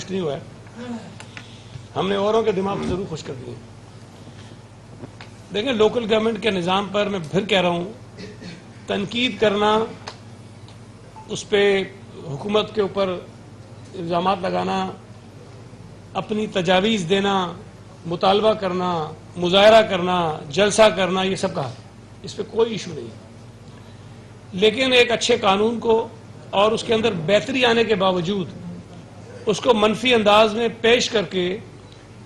کچھ نہیں ہوا ہے, ہم نے اوروں کے دماغ ضرور خوش کر دیے. دیکھیں لوکل گورنمنٹ کے نظام پر میں پھر کہہ رہا ہوں, تنقید کرنا, اس پہ حکومت کے اوپر الزامات لگانا, اپنی تجاویز دینا, مطالبہ کرنا, مظاہرہ کرنا, جلسہ کرنا, یہ سب کہا, اس پہ کوئی ایشو نہیں. لیکن ایک اچھے قانون کو اور اس کے اندر بہتری آنے کے باوجود اس کو منفی انداز میں پیش کر کے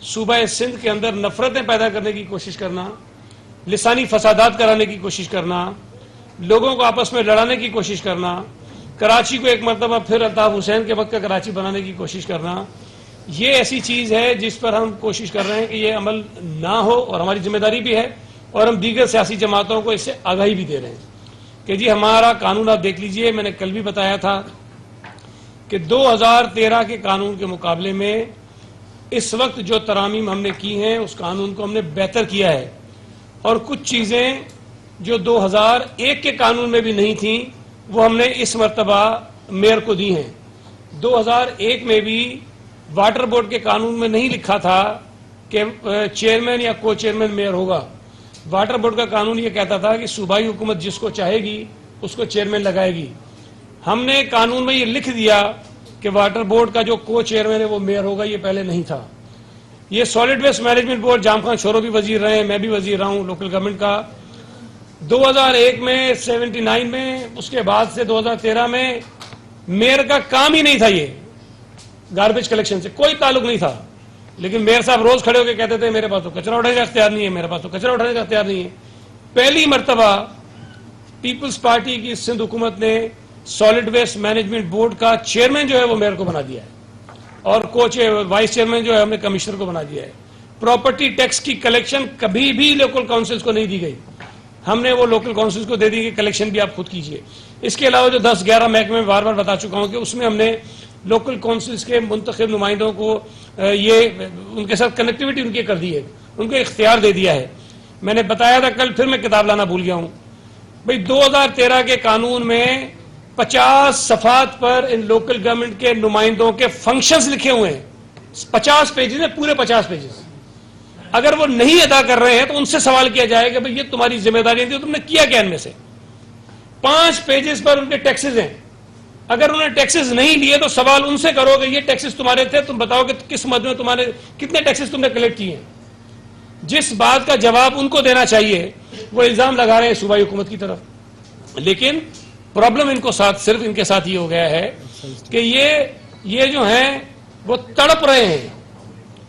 صوبہ سندھ کے اندر نفرتیں پیدا کرنے کی کوشش کرنا, لسانی فسادات کرانے کی کوشش کرنا, لوگوں کو آپس میں لڑانے کی کوشش کرنا, کراچی کو ایک مرتبہ پھر الطاف حسین کے وقت کا کراچی بنانے کی کوشش کرنا, یہ ایسی چیز ہے جس پر ہم کوشش کر رہے ہیں کہ یہ عمل نہ ہو, اور ہماری ذمہ داری بھی ہے, اور ہم دیگر سیاسی جماعتوں کو اس سے آگاہی بھی دے رہے ہیں کہ جی ہمارا قانون آپ دیکھ لیجئے. میں نے کل بھی بتایا تھا کہ 2013 کے قانون کے مقابلے میں اس وقت جو ترامیم ہم نے کی ہیں اس قانون کو ہم نے بہتر کیا ہے, اور کچھ چیزیں جو 2001 کے قانون میں بھی نہیں تھیں وہ ہم نے اس مرتبہ میئر کو دی ہیں. 2001 میں بھی واٹر بورڈ کے قانون میں نہیں لکھا تھا کہ چیئرمین یا کو چیئرمین میئر ہوگا. واٹر بورڈ کا قانون یہ کہتا تھا کہ صوبائی حکومت جس کو چاہے گی اس کو چیئرمین لگائے گی. ہم نے قانون میں یہ لکھ دیا کہ واٹر بورڈ کا جو کو چیئرمین ہے وہ میئر ہوگا, یہ پہلے نہیں تھا. یہ سالڈ ویسٹ مینجمنٹ بورڈ, جام خان شورو بھی وزیر رہے ہیں, میں بھی وزیر رہا ہوں لوکل گورنمنٹ کا, 2001 میں 79 میں, اس کے بعد سے 2013 میں میئر کا کام ہی نہیں تھا, یہ گاربیج کلیکشن سے کوئی تعلق نہیں تھا. لیکن میئر صاحب روز کھڑے ہو کے کہتے تھے میرے پاس تو کچرا اٹھانے کا اختیار نہیں ہے, میرے پاس تو کچرا اٹھانے کا اختیار نہیں ہے. پہلی مرتبہ پیپلز پارٹی کی سندھ حکومت نے سالڈ ویسٹ مینجمنٹ بورڈ کا چیئرمین جو ہے وہ میئر کو بنا دیا ہے, اور وائس چیئرمین جو ہے ہم نے کمشنر کو بنا دیا ہے. پراپرٹی ٹیکس کی کلیکشن کبھی بھی لوکل کاؤنسلز کو نہیں دی گئی, ہم نے وہ لوکل کاؤنسلز کو دے دی کہ کلیکشن بھی آپ خود کیجئے. اس کے علاوہ جو 10-11 محکمے میں بار بار بتا چکا ہوں کہ اس میں ہم نے لوکل کاؤنسلز کے منتخب نمائندوں کو یہ ان کے ساتھ کنیکٹیوٹی ان کی کر دی ہے, ان کو اختیار دے دیا ہے. میں نے بتایا تھا کل, پھر میں کتاب لانا بھول گیا ہوں بھئی, 2013 کے قانون میں 50 صفحات پر ان لوکل گورنمنٹ کے نمائندوں کے فنکشنز لکھے ہوئے ہیں, 50 پیجز ہیں, پورے 50 پیجز. اگر وہ نہیں ادا کر رہے ہیں تو ان سے سوال کیا جائے کہ بھئی یہ تمہاری ذمہ داری تھی, تم نے کیا کیا ان میں سے. 5 پیجز پر ان کے ٹیکسز ہیں, اگر انہوں نے ٹیکسز نہیں لیے تو سوال ان سے کرو کہ یہ ٹیکسز تمہارے تھے, تم بتاؤ کہ کس مد میں تمہارے کتنے ٹیکسز تم نے کلیکٹ کیے ہیں. جس بات کا جواب ان کو دینا چاہیے وہ الزام لگا رہے ہیں صوبائی حکومت کی طرف. لیکن پرابلم ان کو صرف ان کے ساتھ یہ ہو گیا ہے کہ یہ جو ہیں وہ تڑپ رہے ہیں,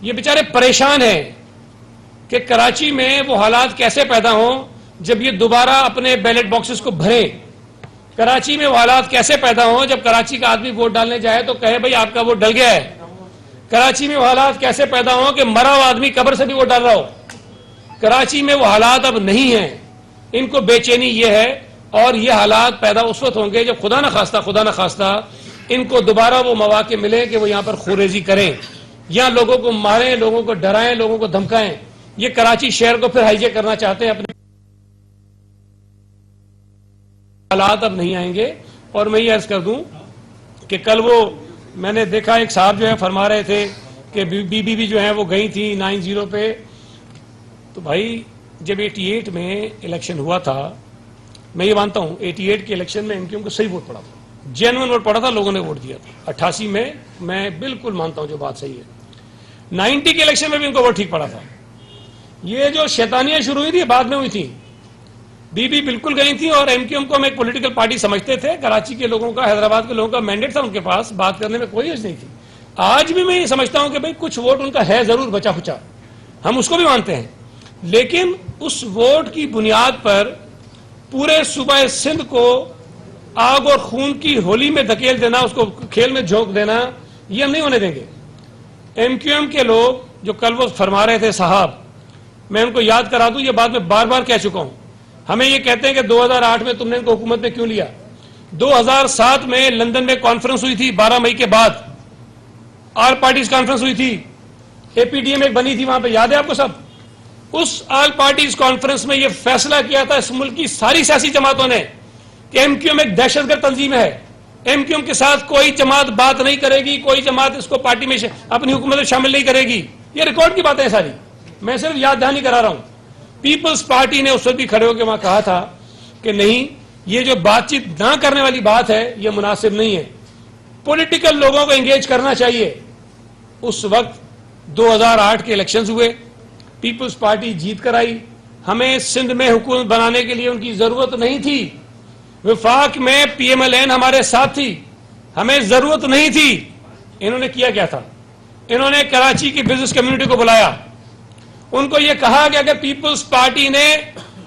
یہ بیچارے پریشان ہیں کہ کراچی میں وہ حالات کیسے پیدا ہوں جب یہ دوبارہ اپنے بیلٹ باکسز کو بھریں. کراچی میں وہ حالات کیسے پیدا ہوں جب کراچی کا آدمی ووٹ ڈالنے جائے تو کہے بھئی آپ کا ووٹ ڈل گیا ہے. کراچی میں وہ حالات کیسے پیدا ہوں کہ مرا ہوا آدمی قبر سے بھی ووٹ ڈال رہا ہو. کراچی میں وہ حالات اب نہیں ہیں. ان کو بے چینی یہ ہے, اور یہ حالات پیدا اس وقت ہوں گے جب خدا نہ خواستہ ان کو دوبارہ وہ مواقع ملے کہ وہ یہاں پر خوریزی کریں, یہاں لوگوں کو ماریں, لوگوں کو ڈرائیں, لوگوں کو دھمکائیں. یہ کراچی شہر کو پھر ہائیجیک کرنا چاہتے ہیں. اپنے حالات اب نہیں آئیں گے. اور میں یہ عرض کر دوں کہ کل وہ میں نے دیکھا ایک صاحب جو ہے فرما رہے تھے کہ بی بی جو ہیں وہ گئی تھی 90 پہ. تو بھائی جب 88 میں الیکشن ہوا تھا, میں یہ مانتا ہوں 88 کے الیکشن میں MQM کو صحیح ووٹ پڑا تھا, جینوئن ووٹ پڑا تھا, لوگوں نے ووٹ دیا تھا. 88 میں بالکل مانتا ہوں جو بات صحیح ہے. 90 کے الیکشن میں بھی ان کو ووٹ ٹھیک پڑا تھا. یہ جو شیطانیاں شروع ہوئی تھی بعد میں ہوئی تھی. بی بالکل گئی تھی, اور MQM کو ہم ایک پولیٹیکل پارٹی سمجھتے تھے. کراچی کے لوگوں کا, حیدرآباد کے لوگوں کا مینڈیٹ تھا ان کے پاس, بات کرنے میں کوئی حرج نہیں تھی. آج بھی میں یہ سمجھتا ہوں کہ بھئی کچھ ووٹ ان کا ہے ضرور بچا کھچا, ہم اس کو بھی مانتے ہیں. لیکن اس ووٹ کی بنیاد پر پورے صوبہ سندھ کو آگ اور خون کی ہولی میں دھکیل دینا, اس کو کھیل میں جھونک دینا, یہ ہم نہیں ہونے دیں گے. MQM کے لوگ جو کل وہ فرما رہے تھے صاحب, میں ان کو یاد کرا دوں, یہ بات میں بار بار کہہ چکا ہوں. ہمیں یہ کہتے ہیں کہ 2008 میں تم نے ان کو حکومت میں کیوں لیا. 2007 میں لندن میں کانفرنس ہوئی تھی, 12 مئی کے بعد آل پارٹیز کانفرنس ہوئی تھی, APDM ایک بنی تھی وہاں پہ, یاد ہے آپ کو سب. اس آل پارٹیز کانفرنس میں یہ فیصلہ کیا تھا اس ملک کی ساری سیاسی جماعتوں نے کہ MQM ایک دہشت گرد تنظیم ہے, ایم کیو ایم کے ساتھ کوئی جماعت بات نہیں کرے گی, کوئی جماعت اس کو پارٹی میں اپنی حکومت میں شامل نہیں کرے گی. یہ ریکارڈ کی باتیں ساری, میں صرف یاد دہانی کرا رہا ہوں. پیپلز پارٹی نے اس وقت بھی کھڑے ہو کے وہاں کہا تھا کہ نہیں, یہ جو بات چیت نہ کرنے والی بات ہے یہ مناسب نہیں ہے, پولیٹیکل لوگوں کو انگیج کرنا چاہیے. اس وقت 2008 کے الیکشنز ہوئے, پیپلز پارٹی جیت کر آئی. ہمیں سندھ میں حکومت بنانے کے لیے ان کی ضرورت نہیں تھی. وفاق میں پی ایم ایل این ہمارے ساتھ تھی, ہمیں ضرورت نہیں تھی. انہوں نے کیا تھا, انہوں نے کراچی کی بزنس کمیونٹی کو بلایا, ان کو یہ کہا کہ اگر پیپلز پارٹی نے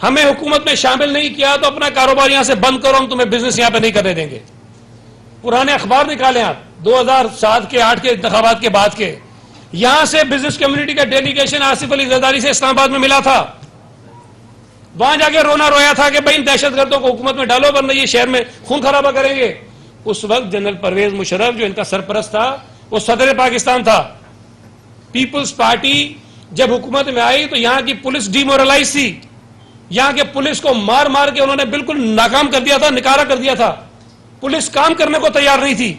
ہمیں حکومت میں شامل نہیں کیا تو اپنا کاروبار یہاں سے بند کرو, ہم تمہیں بزنس یہاں پہ نہیں کرنے دیں گے. پرانے اخبار نکالیں آپ, 2007 کے 8 کے انتخابات کے بعد کے, یہاں سے بزنس کمیونٹی کا ڈیلیگیشن آصف علی زرداری سے اسلام آباد میں ملا تھا. وہاں جا کے رونا رویا تھا کہ بھائی ان دہشت گردوں کو حکومت میں ڈالو ورنہ یہ شہر میں خون خرابہ کریں گے. اس وقت جنرل پرویز مشرف جو ان کا سرپرست تھا وہ صدر پاکستان تھا. پیپلز پارٹی جب حکومت میں آئی تو یہاں کی پولیس ڈی مورلائز تھی, یہاں کے پولیس کو مار مار کے انہوں نے بالکل ناکام کر دیا تھا, نکارا کر دیا تھا. پولیس کام کرنے کو تیار نہیں تھی.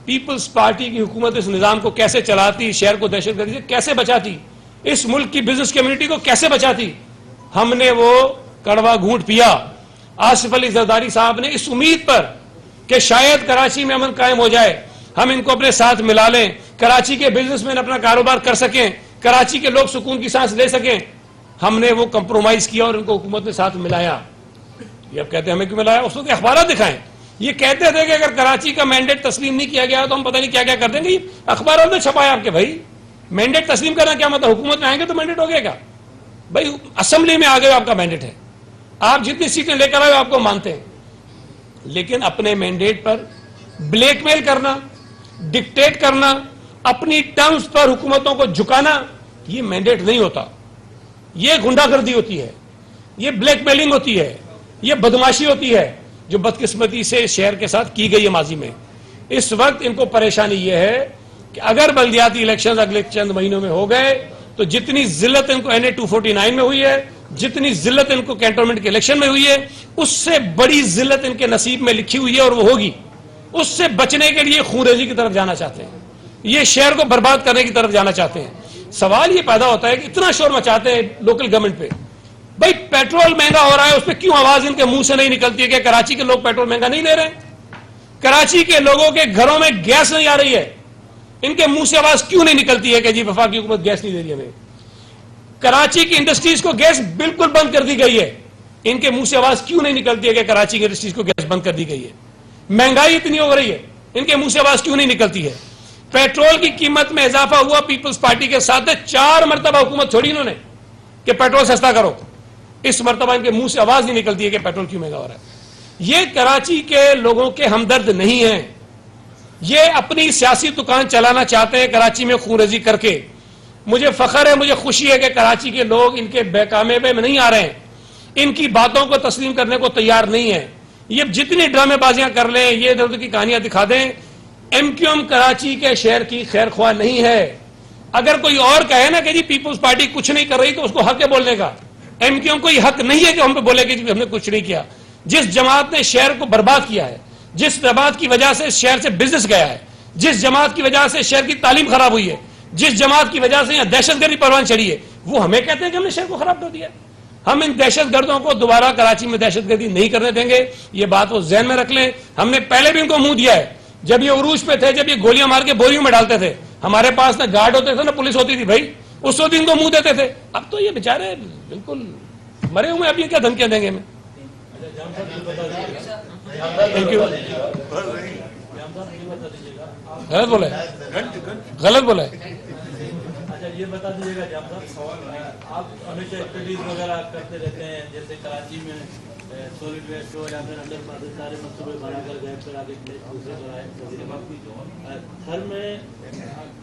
پیپلز پارٹی کی حکومت اس نظام کو کیسے چلاتی, شہر کو دہشت گردی سے کیسے بچاتی, اس ملک کی بزنس کمیونٹی کو کیسے بچاتی. ہم نے وہ کڑوا گھونٹ پیا. آصف علی زرداری صاحب نے اس امید پر کہ شاید کراچی میں امن قائم ہو جائے, ہم ان کو اپنے ساتھ ملا لیں, کراچی کے بزنس مین اپنا کاروبار کر سکیں, کراچی کے لوگ سکون کی سانس لے سکیں, ہم نے وہ کمپرومائز کیا اور ان کو حکومت میں ساتھ ملایا. یہ اب کہتے ہیں ہمیں کیوں ملایا, اس وقت اخبارات دکھائیں. یہ کہتے تھے کہ اگر کراچی کا مینڈیٹ تسلیم نہیں کیا گیا تو ہم پتہ نہیں کیا کیا کر دیں گے. اخبارات نے چھپایا آپ کے بھائی مینڈیٹ تسلیم کرنا کیا مطلب, حکومت میں آئیں گے تو مینڈیٹ ہو گیا کیا بھائی, اسمبلی میں آ گئے آپ کا مینڈیٹ ہے, آپ جتنی سیٹیں لے کر آئے آپ کو مانتے ہیں. لیکن اپنے مینڈیٹ پر بلیک میل کرنا, ڈکٹیٹ کرنا, اپنی ٹرمز پر حکومتوں کو جھکانا, یہ مینڈیٹ نہیں ہوتا. یہ گنڈا گردی ہوتی ہے, یہ بلیک میلنگ ہوتی ہے, یہ بدماشی ہوتی ہے جو بدقسمتی سے شہر کے ساتھ کی گئی ہے ماضی میں. اس وقت ان کو پریشانی یہ ہے کہ اگر بلدیاتی الیکشن اگلے چند مہینوں میں ہو گئے تو جتنی ذلت ان کو NA 249 میں ہوئی ہے, جتنی ذلت ان کو کینٹونمنٹ کے الیکشن میں ہوئی ہے, اس سے بڑی ذلت ان کے نصیب میں لکھی ہوئی ہے اور وہ ہوگی. اس سے بچنے کے لیے خونریزی کی طرف جانا چاہتے ہیں, یہ شہر کو برباد کرنے کی طرف جانا چاہتے ہیں. سوال یہ پیدا ہوتا ہے کہ اتنا شور مچاتے ہیں لوکل گورنمنٹ پہ, بھائی پیٹرول مہنگا ہو رہا ہے, اس پہ کیوں آواز ان کے منہ سے نہیں نکلتی ہے کہ کراچی کے لوگ پیٹرول مہنگا نہیں لے رہے ہیں, کراچی کے لوگوں کے گھروں میں گیس نہیں آ رہی ہے, ان کے منہ سے آواز کیوں نہیں نکلتی ہے کہ جی وفاقی حکومت گیس نہیں دے رہی ہمیں. کراچی کی انڈسٹریز کو گیس بالکل بند کر دی گئی ہے, ان کے منہ سے آواز کیوں نہیں نکلتی ہے کہ کراچی کی انڈسٹریز کو گیس بند کر دی گئی ہے. مہنگائی اتنی ہو رہی ہے, ان کے منہ سے آواز کیوں نہیں نکلتی ہے. پیٹرول کی قیمت میں اضافہ ہوا پیپلز پارٹی کے ساتھ, 4 مرتبہ حکومت چھوڑی انہوں نے کہ پیٹرول سستا کرو, اس مرتبہ ان کے منہ سے آواز نہیں نکلتی ہے کہ پیٹرول کیوں مہنگا ہو رہا ہے. یہ کراچی کے لوگوں کے ہمدرد نہیں ہیں, یہ اپنی سیاسی دکان چلانا چاہتے ہیں کراچی میں خونریزی کر کے. مجھے فخر ہے, مجھے خوشی ہے کہ کراچی کے لوگ ان کے بہکامے میں نہیں آ رہے ہیں, ان کی باتوں کو تسلیم کرنے کو تیار نہیں ہیں. یہ جتنی ڈرامے بازیاں کر لیں, یہ ادھر ادھر کی کہانیاں دکھا دیں, ایم کیو ایم کراچی کے شہر کی خیر خواہ نہیں ہے. اگر کوئی اور کہے نا کہ جی پیپلز پارٹی کچھ نہیں کر رہی تو اس کو حق ہے بولنے کا. ایم کیو ایم کو یہ حق نہیں ہے کہ ہم پہ بولے کہ جی ہم نے کچھ نہیں کیا. جس جماعت نے شہر کو برباد کیا ہے, جس جماعت کی وجہ سے شہر سے بزنس گیا ہے, جس جماعت کی وجہ سے شہر کی تعلیم خراب ہوئی ہے, جس جماعت کی وجہ سے یہاں دہشت گردی پروان چڑھی ہے, وہ ہمیں کہتے ہیں کہ ہم نے شہر کو خراب کر دیا. ہم ان دہشت گردوں کو دوبارہ کراچی میں دہشت گردی نہیں کرنے دیں گے, یہ بات وہ ذہن میں رکھ لیں. ہم نے پہلے بھی ان کو منہ دیا ہے, جب یہ عروج پہ تھے, جب یہ گولیاں مار کے بوریوں میں ڈالتے تھے, ہمارے پاس نہ گارڈ ہوتے تھے نہ پولیس ہوتی تھی بھائی, اس وقت ان کو منہ دیتے تھے. اب تو یہ بیچارے بالکل مرے ہوئے, اب یہ کیا دھمکیاں دیں گے ہمیں. Thank you. غلط بولا ہے, غلط بولا ہے. یہ بتا دیجیے گا جام صاحب, آپ ہمیشہ اسٹڈیز وغیرہ کرتے رہتے ہیں, جیسے کراچی میں سولڈ ویسٹ ہو یا پھر انڈر پاس سارے منصوبے بنا کر گئے, پھر آگے دوسرے بنائے. گھر میں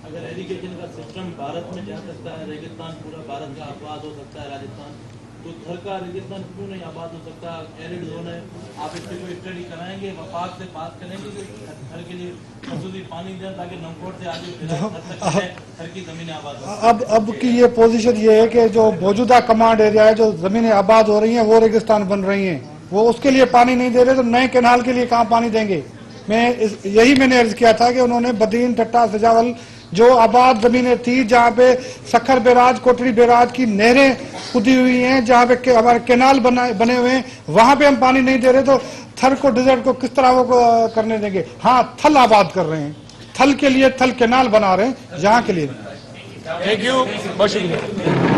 اگر ایجوکیشن کا سسٹم بھارت میں جا سکتا ہے, ریگستان پورا بھارت کا آباد ہو سکتا ہے, راجستھان, تو گھر کا ریگستان کیوں نہیں آباد ہو سکتا؟ ایرڈ زون ہے, آپ اس پہ کوئی اسٹڈی کرائیں گے, وفاق سے بات کریں گے کہ گھر کے لیے خصوصی پانی دیں تاکہ نمکوٹ سے آگے گھر کی زمینیں آباد ہو. اب کی یہ پوزیشن یہ ہے کہ جو موجودہ کمانڈ ایریا ہے, جو زمینیں آباد ہو رہی ہیں وہ ریگستان بن رہی ہیں, وہ اس کے لیے پانی نہیں دے رہے, تو نئے کینال کے لیے کہاں پانی دیں گے؟ یہی میں نے عرض کیا تھا کہ انہوں نے بدین ٹٹا سجاول جو آباد زمینیں تھی جہاں پہ سکھر بیراج کوٹڑی بیراج کی نہریں کھدی ہوئی ہیں, جہاں پہ ہمارے کینال بنے ہوئے ہیں, وہاں پہ ہم پانی نہیں دے رہے تو تھر کو ڈیزرٹ کو کس طرح وہ کرنے دیں گے. ہاں تھل آباد کر رہے ہیں, تھل کے لیے تھل کینال بنا رہے ہیں, جہاں کے لیے. تھینک یو, بہت شکریہ.